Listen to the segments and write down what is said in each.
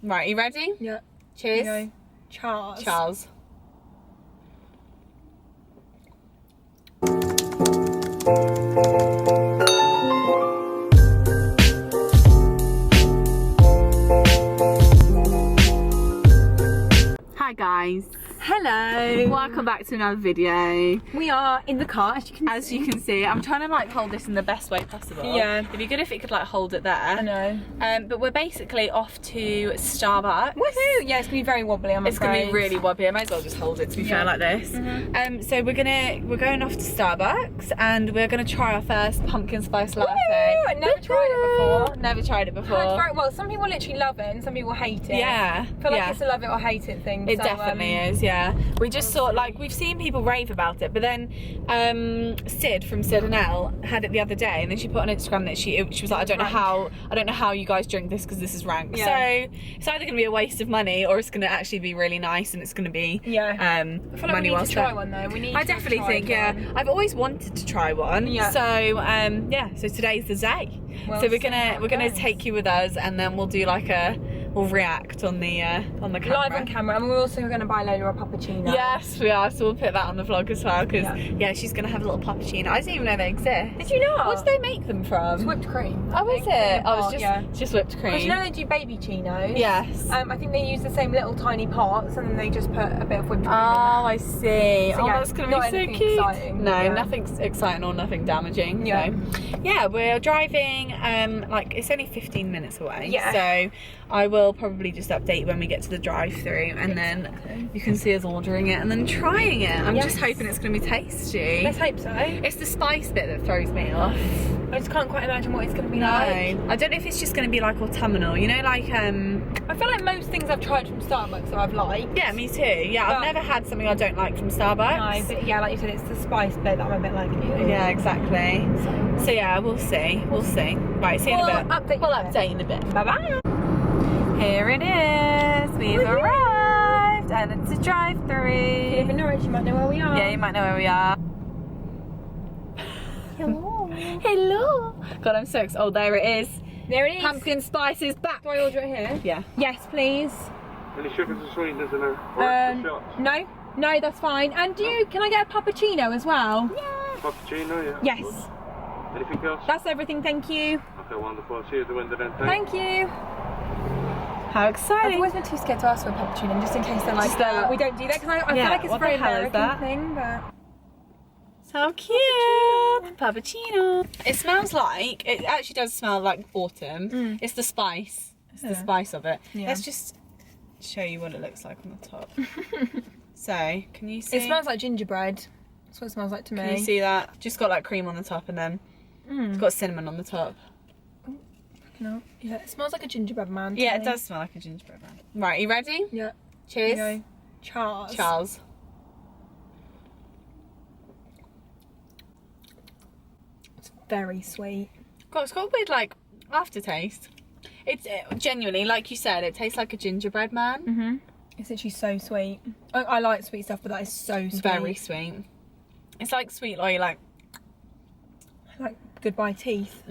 Right, you ready? Yeah. Cheers. Okay. Charles. Charles. Hi guys. Hello. Welcome back to another video. We are in the car, as you can see. I'm trying to like hold this in the best way possible. Yeah. It'd be good if it could like hold it there. I know. But we're basically off to Starbucks. Woohoo! Yeah, it's gonna be very wobbly. It's gonna be really wobbly. I might as well just hold it to be fair like this. So we're going off to Starbucks and we're gonna try our first pumpkin spice latte. Woo! Never tried it before. Never tried it before. Well, some people literally love it and some people hate it. Yeah. I feel like it's a love it or hate it thing. It definitely is, yeah. We just thought, like, we've seen people rave about it, but then Sid from Sid and Elle had it the other day, and then she put on Instagram that she was like, I don't know how you guys drink this because this is rank. Yeah. So it's either going to be a waste of money or it's going to actually be really nice and it's going to be I feel like money we need well to try spent. one though. I definitely think, I've always wanted to try one. Yeah. So so today's the day. Well, so we're gonna take you with us, and then we'll do like we'll react on the camera. Live on camera, and we're also going to buy Lola a puppuccino. Yes, we are. So we'll put that on the vlog as well, because she's gonna have a little puppuccino. I didn't even know they exist. Did you not? What do they make them from? It's whipped cream. Oh, is it? Oh, it's just whipped cream. Because you know they do baby chinos. Yes. I think they use the same little tiny pots, and then they just put a bit of whipped cream. Oh, I see. So, that's gonna be so cute. Exciting, no, nothing's exciting or nothing damaging. Yeah. So, yeah, we're driving. Like it's only 15 minutes away. Yeah. So I will probably just update when we get to the drive-through, and then you can see us ordering it and then trying it. I'm just hoping it's going to be tasty. Let's hope so. It's the spice bit that throws me off. I just can't quite imagine what it's going to be No, like. I don't know if it's just going to be like autumnal. You know, like I feel like most things I've tried from Starbucks that I've liked. Yeah, me too. Yeah, I've never had something I don't like from Starbucks. No, but yeah, like you said, it's the spice bit that I'm a bit like. Ew. Yeah, exactly. So yeah, we'll see. We'll see. Right, see you in a bit. We'll update in a bit. Bye bye. Here it is. We've arrived, and it's a drive-through. If you live in Norwich, you might know where we are. Yeah, you might know where we are. Hello. Hello. God, I'm so excited. Oh, there it is. There it is. Pumpkin spice is back. Do I order it here? Yeah. Yes, please. Any sugars or sweeteners in there? Or extra shots? No, that's fine. And can I get a puppuccino as well? Yeah. Cappuccino, yeah. Yes. Anything else? That's everything, thank you. Okay, wonderful. See you at the window then. Thank you. How I've exciting. always been too scared to ask for a puppuccino, just in case they're like, we don't do that, because I feel like it's a very American thing, but... So cute. Puppuccino. It smells like, it actually does smell like autumn. It's the spice. It's the spice of it. Yeah. Let's just show you what it looks like on the top. So, can you see? It smells like gingerbread. That's what it smells like to me. Can you see that? Just got like cream on the top, and then it's got cinnamon on the top. No. Yeah, it smells like a gingerbread man. Yeah, it does smell like a gingerbread man. Right, you ready? Yeah. Cheers. Okay. Charles. Charles. It's very sweet. God, it's got a weird like aftertaste. It's genuinely, like you said, it tastes like a gingerbread man. It's actually so sweet. I like sweet stuff, but that is so sweet. Very sweet. It's like sweet, like goodbye teeth.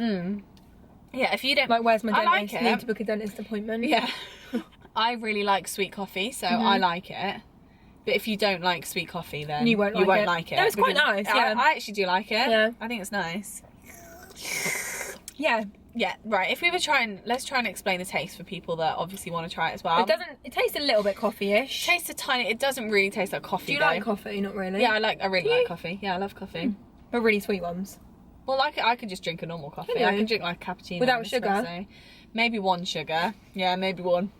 Yeah, if you don't Like, where's my I dentist? like it. Need to book a dentist appointment. Yeah. I really like sweet coffee, so I like it. But if you don't like sweet coffee, then You won't like it. No, it's quite because nice, yeah. I actually do like it. Yeah. I think it's nice. Yeah. Yeah, right. If we were let's try and explain the taste for people that obviously want to try it as well. It tastes a little bit coffee-ish. Tastes a tiny. It doesn't really taste like coffee. Do you though. like coffee? Not really. Yeah, I really like coffee. Yeah, I love coffee. But really sweet ones. Well, I could just drink a normal coffee. Can you? I can drink like a cappuccino Without and sugar? espresso. Maybe one sugar. Yeah, maybe one.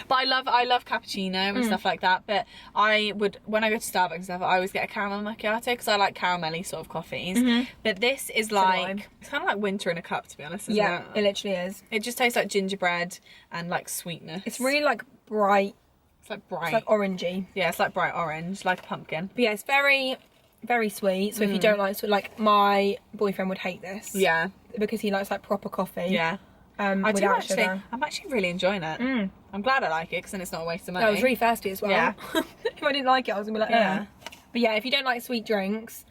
But I love cappuccino and stuff like that. But when I go to Starbucks and stuff, I always get a caramel macchiato because I like caramelly sort of coffees. But this is like, it's kind of like winter in a cup, to be honest, isn't it? It literally is. It just tastes like gingerbread and like sweetness. It's really like bright. It's like bright. It's like orangey. Yeah, it's like bright orange, like a pumpkin. But yeah, it's very, very sweet. So if you don't like my boyfriend would hate this. Yeah. Because he likes like proper coffee. Yeah. I do without actually. sugar. I'm actually really enjoying it. I'm glad I like it because then it's not a waste of money. I was really thirsty as well. Yeah. If I didn't like it, I was gonna be like, Yeah. But yeah, if you don't like sweet drinks,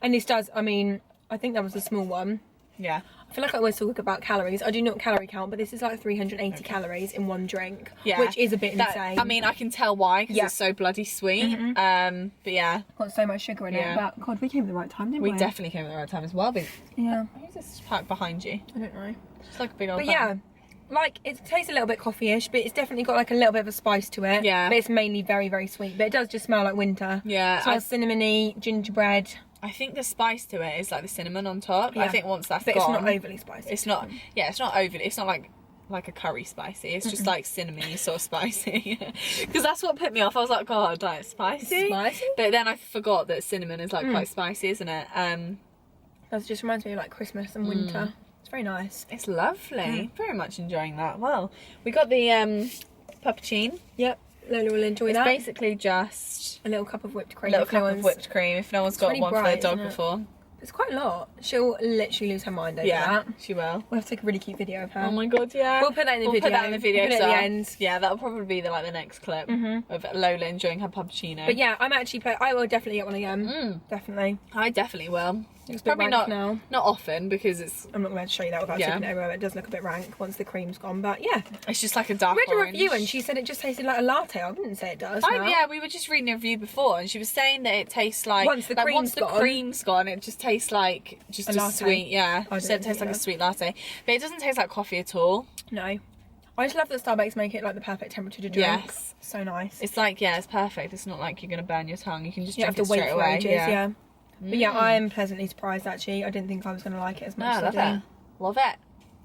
and this does, I mean, I think that was a small one. Yeah. I feel like I always talk about calories. I do not calorie count, but this is like 380 calories in one drink, which is a bit insane. I mean, I can tell why, because it's so bloody sweet. But yeah. Got so much sugar in it, but God, we came at the right time, didn't we? We definitely came at the right time as well. But yeah. Who's this pack behind you? I don't know. It's like a big old But bag. yeah, like it tastes a little bit coffee-ish, but it's definitely got like a little bit of a spice to it. Yeah. But it's mainly very, very sweet. But it does just smell like winter. Yeah. It smells cinnamony, gingerbread. I think the spice to it is like the cinnamon on top. Yeah. I think once that's But gone, it's not overly spicy. It's not. Yeah, it's not overly. It's not like a curry spicy. It's just like cinnamony sort of spicy. Because that's what put me off. I was like, God, like spicy. Spicy? But then I forgot that cinnamon is like quite spicy, isn't it? That just reminds me of like Christmas and winter. It's very nice. It's lovely. Very much enjoying that. Well, we got the puppuccino. Yep. Lola will enjoy It's that. basically just A little cup of whipped a cream. little if no cup of one's- whipped cream. If no one's got really one for their bright, dog isn't it? before. It's quite a lot. She'll literally lose her mind over that. She will. We'll have to take a really cute video of her. Oh my God, yeah. We'll put that in the We'll video. put that in the video. Put it so at the end. Yeah, that'll probably be the next clip of Lola enjoying her puppuccino. But yeah, I'm actually. I will definitely get one again. Definitely. I definitely will. It's a bit Probably rank not now. not often because it's I'm not going to show you that without tipping it over. It does look a bit rank once the cream's gone, but yeah. just like a dark I read a orange. review and she said it just tasted like a latte. I wouldn't say it does. now. Yeah, we were just reading a review before, and she was saying that it tastes like Once the cream's gone. it just tastes like just a latte. sweet. Yeah, I she said it don't tastes like a think sweet latte, but it doesn't taste like coffee at all. No. I just love that Starbucks make it like the perfect temperature to drink. Yes. So nice. It's like it's perfect. It's not like you're gonna burn your tongue. You can just You drink have to it wait straight for away. ages, yeah. But yeah, I am pleasantly surprised actually. I didn't think I was going to like it as much as I do. Love it.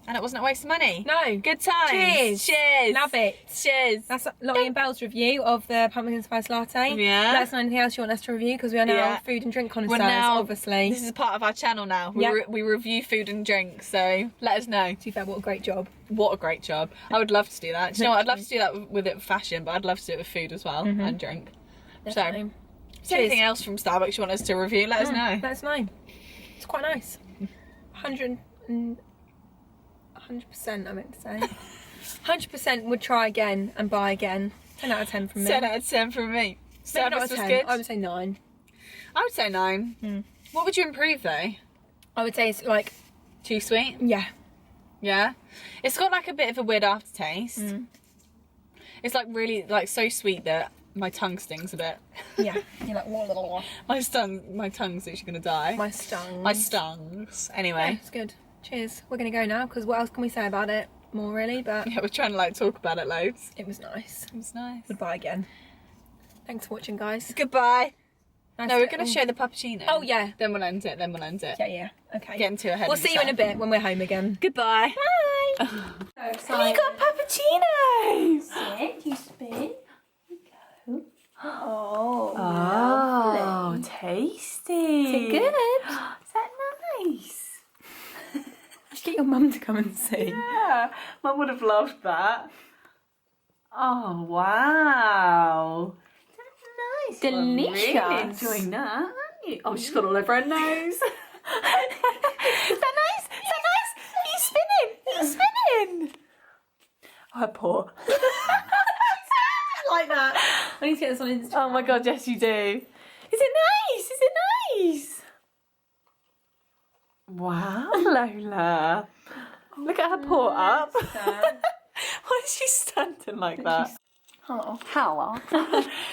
And it wasn't a waste of money. No. Good times. Cheers. Cheers. Love it. Cheers. That's Lottie and Belle's review of the pumpkin spice latte. Yeah. Let us know anything else you want us to review because we are now food and drink connoisseurs, obviously. This is part of our channel now. Yep. We review food and drink, so let us know. To be fair, what a great job. What a great job. I would love to do that. Do you know what? I'd love to do that with it with fashion, but I'd love to do it with food as well and drink. Definitely. So, if there's anything else from Starbucks you want us to review, let us know. Let us know. It's quite nice. 100% I meant to say. 100% would try again and buy again. 10 out of 10 from me. 10 out of 10 from me. Maybe not Service a was 10. good. I would say 9. I would say 9. What would you improve though? I would say it's like, Too sweet? yeah. Yeah. It's got like a bit of a weird aftertaste. It's like really like so sweet that my tongue stings a bit. Yeah. You're like, whoa. My tongue's actually gonna die. My stung. My stungs. Yeah, Anyway. it's good. Cheers. We're going to go now because what else can we say about it? More really, but Yeah, we're trying to like talk about it loads. it was nice. It was nice. Would buy again. Thanks for watching, guys. Goodbye. Nice No, we're gonna show the puppuccino. Oh, yeah. Then we'll end it. Yeah. Okay. Getting too ahead We'll of see you in a yourself. bit when we're home again. Goodbye. Bye. You got puppuccinos. Sit, you spin. Oh, tasty. Good. Is that nice? Let's get your mum to come and see. Yeah, Mum would have loved that. Oh wow, that's nice. Delicious. Well, I'm really enjoying that, aren't you? Oh, she's got all over her nose. Is that nice? Is that nice? Are you spinning? Are you spinning? Oh, her paw. Like that. I need to get this on Instagram. Oh my God, yes you do. Is it nice? Is it nice? Wow, Lola. Look at her paw up. Why is she standing like that? Hello. Hello.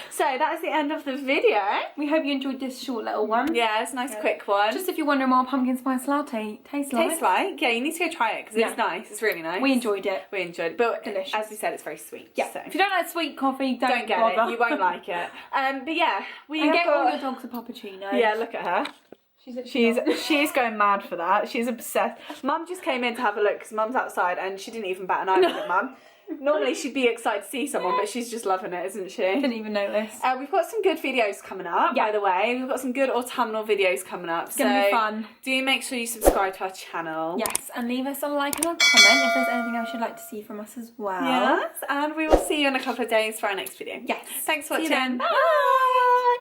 So that is the end of the video. We hope you enjoyed this short little one. Yeah, it's a nice quick one. Just if you're wondering what pumpkin spice latte tastes like. Tastes like. Yeah, you need to go try it because it's nice. It's really nice. We enjoyed it. We enjoyed it. But Delicious. as we said, it's very sweet. Yeah. So. If you don't like sweet coffee, Don't get bother. it. You won't like it. But yeah, we And have get all got... your dogs a puppuccino. Yeah, look at her. She's going mad for that. She's obsessed. Mum just came in to have a look because Mum's outside and she didn't even bat an eye with it, Mum. Normally she'd be excited to see someone, but she's just loving it, isn't she? Didn't even notice. We've got some good videos coming up, by the way. We've got some good autumnal videos coming up. It's gonna be fun. Do make sure you subscribe to our channel. Yes, and leave us a like and a comment if there's anything else you'd like to see from us as well. Yes, and we will see you in a couple of days for our next video. Yes. Thanks for See you watching. then. Bye.